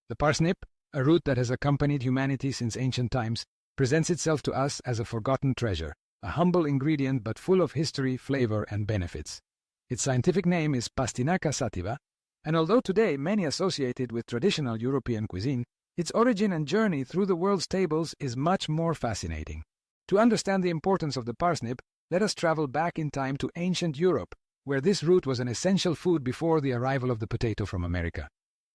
The parsnip, a root that has accompanied humanity since ancient times, presents itself to us as a forgotten treasure, a humble ingredient but full of history, flavor, and benefits. Its scientific name is Pastinaca sativa, and although today many associate it with traditional European cuisine, its origin and journey through the world's tables is much more fascinating. To understand the importance of the parsnip, let us travel back in time to ancient Europe, where this root was an essential food before the arrival of the potato from America.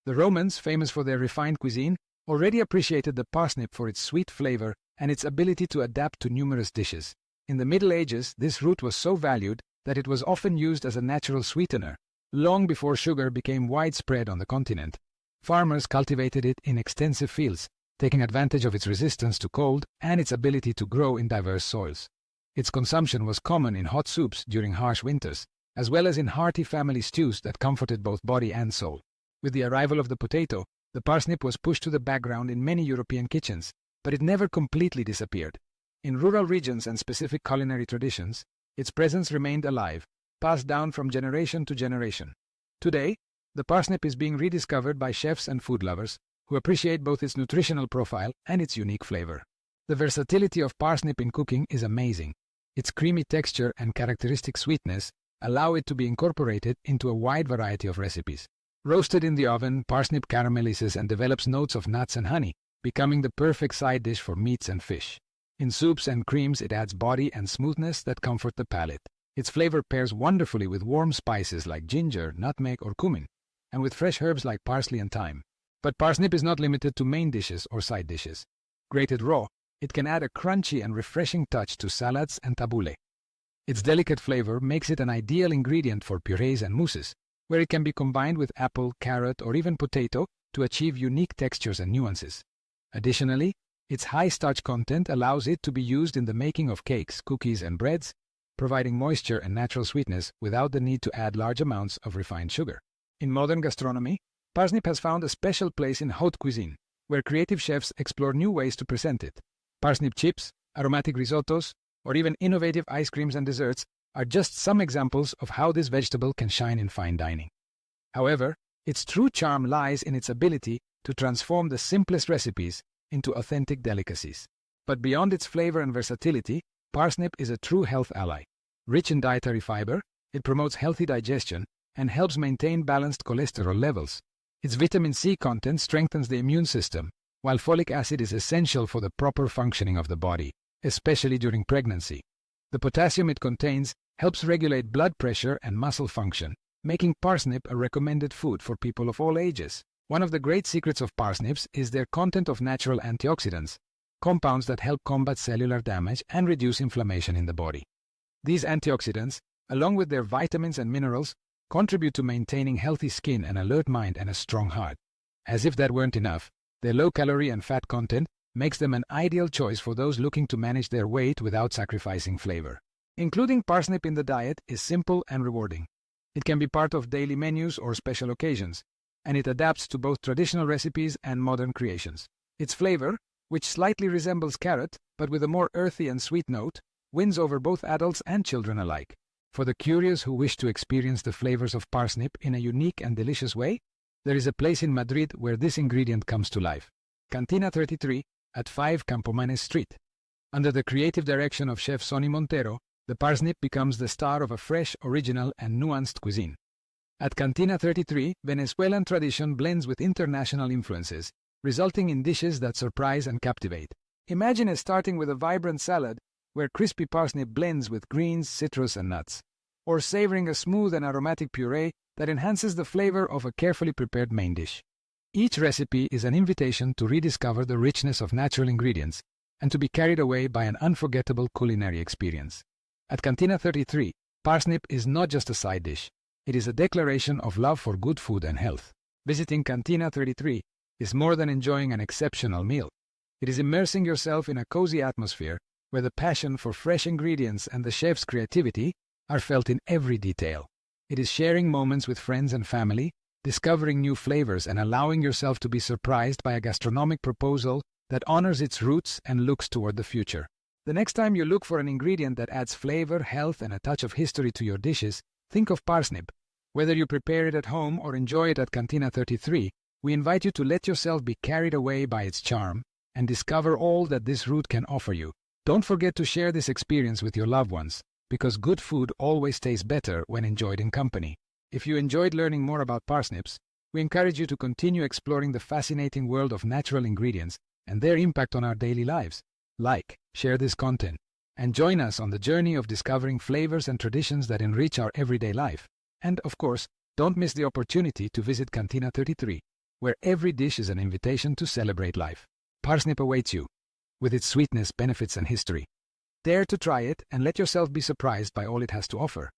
The Romans, famous for their refined cuisine, already appreciated the parsnip for its sweet flavor and its ability to adapt to numerous dishes. In the Middle Ages, this root was so valued that it was often used as a natural sweetener, long before sugar became widespread on the continent. Farmers cultivated it in extensive fields, taking advantage of its resistance to cold and its ability to grow in diverse soils. Its consumption was common in hot soups during harsh winters, as well as in hearty family stews that comforted both body and soul. With the arrival of the potato, the parsnip was pushed to the background in many European kitchens, but it never completely disappeared. In rural regions and specific culinary traditions, its presence remained alive, passed down from generation to generation. Today, the parsnip is being rediscovered by chefs and food lovers who appreciate both its nutritional profile and its unique flavor. The versatility of parsnip in cooking is amazing. Its creamy texture and characteristic sweetness allow it to be incorporated into a wide variety of recipes. Roasted in the oven, parsnip caramelizes and develops notes of nuts and honey, becoming the perfect side dish for meats and fish. In soups and creams, it adds body and smoothness that comfort the palate. Its flavor pairs wonderfully with warm spices like ginger, nutmeg, or cumin, and with fresh herbs like parsley and thyme. But parsnip is not limited to main dishes or side dishes. Grated raw, it can add a crunchy and refreshing touch to salads and tabbouleh. Its delicate flavor makes it an ideal ingredient for purees and mousses, where it can be combined with apple, carrot, or even potato to achieve unique textures and nuances. Additionally, its high starch content allows it to be used in the making of cakes, cookies, and breads, providing moisture and natural sweetness without the need to add large amounts of refined sugar. In modern gastronomy, parsnip has found a special place in haute cuisine, where creative chefs explore new ways to present it. Parsnip chips, aromatic risottos, or even innovative ice creams and desserts are just some examples of how this vegetable can shine in fine dining. However, its true charm lies in its ability to transform the simplest recipes into authentic delicacies. But beyond its flavor and versatility, parsnip is a true health ally. Rich in dietary fiber, it promotes healthy digestion and helps maintain balanced cholesterol levels. Its vitamin C content strengthens the immune system, while folic acid is essential for the proper functioning of the body, especially during pregnancy. The potassium it contains helps regulate blood pressure and muscle function, making parsnip a recommended food for people of all ages. One of the great secrets of parsnips is their content of natural antioxidants, compounds that help combat cellular damage and reduce inflammation in the body. These antioxidants, along with their vitamins and minerals, contribute to maintaining healthy skin, an alert mind, and a strong heart. As if that weren't enough, their low calorie and fat content makes them an ideal choice for those looking to manage their weight without sacrificing flavor. Including parsnip in the diet is simple and rewarding. It can be part of daily menus or special occasions, and it adapts to both traditional recipes and modern creations. Its flavor, which slightly resembles carrot but with a more earthy and sweet note, wins over both adults and children alike. For the curious who wish to experience the flavors of parsnip in a unique and delicious way, there is a place in Madrid where this ingredient comes to life. Cantina 33 at 5 Campomanes Street. Under the creative direction of Chef Sonny Montero, the parsnip becomes the star of a fresh, original, and nuanced cuisine. At Cantina 33, Venezuelan tradition blends with international influences, resulting in dishes that surprise and captivate. Imagine it starting with a vibrant salad where crispy parsnip blends with greens, citrus, and nuts, or savoring a smooth and aromatic puree that enhances the flavor of a carefully prepared main dish. Each recipe is an invitation to rediscover the richness of natural ingredients and to be carried away by an unforgettable culinary experience. At Cantina 33, parsnip is not just a side dish. It is a declaration of love for good food and health. Visiting Cantina 33 is more than enjoying an exceptional meal. It is immersing yourself in a cozy atmosphere where the passion for fresh ingredients and the chef's creativity are felt in every detail. It is sharing moments with friends and family, discovering new flavors, and allowing yourself to be surprised by a gastronomic proposal that honors its roots and looks toward the future. The next time you look for an ingredient that adds flavor, health, and a touch of history to your dishes, think of parsnip. Whether you prepare it at home or enjoy it at Cantina 33, We invite you to let yourself be carried away by its charm and discover all that this route can offer you. Don't forget to share this experience with your loved ones, because good food always tastes better when enjoyed in company. If you enjoyed learning more about parsnips, we encourage you to continue exploring the fascinating world of natural ingredients and their impact on our daily lives. Like, share this content, and join us on the journey of discovering flavors and traditions that enrich our everyday life. And, of course, don't miss the opportunity to visit Cantina 33, where every dish is an invitation to celebrate life. Parsnip awaits you, with its sweetness, benefits, and history. Dare to try it and let yourself be surprised by all it has to offer.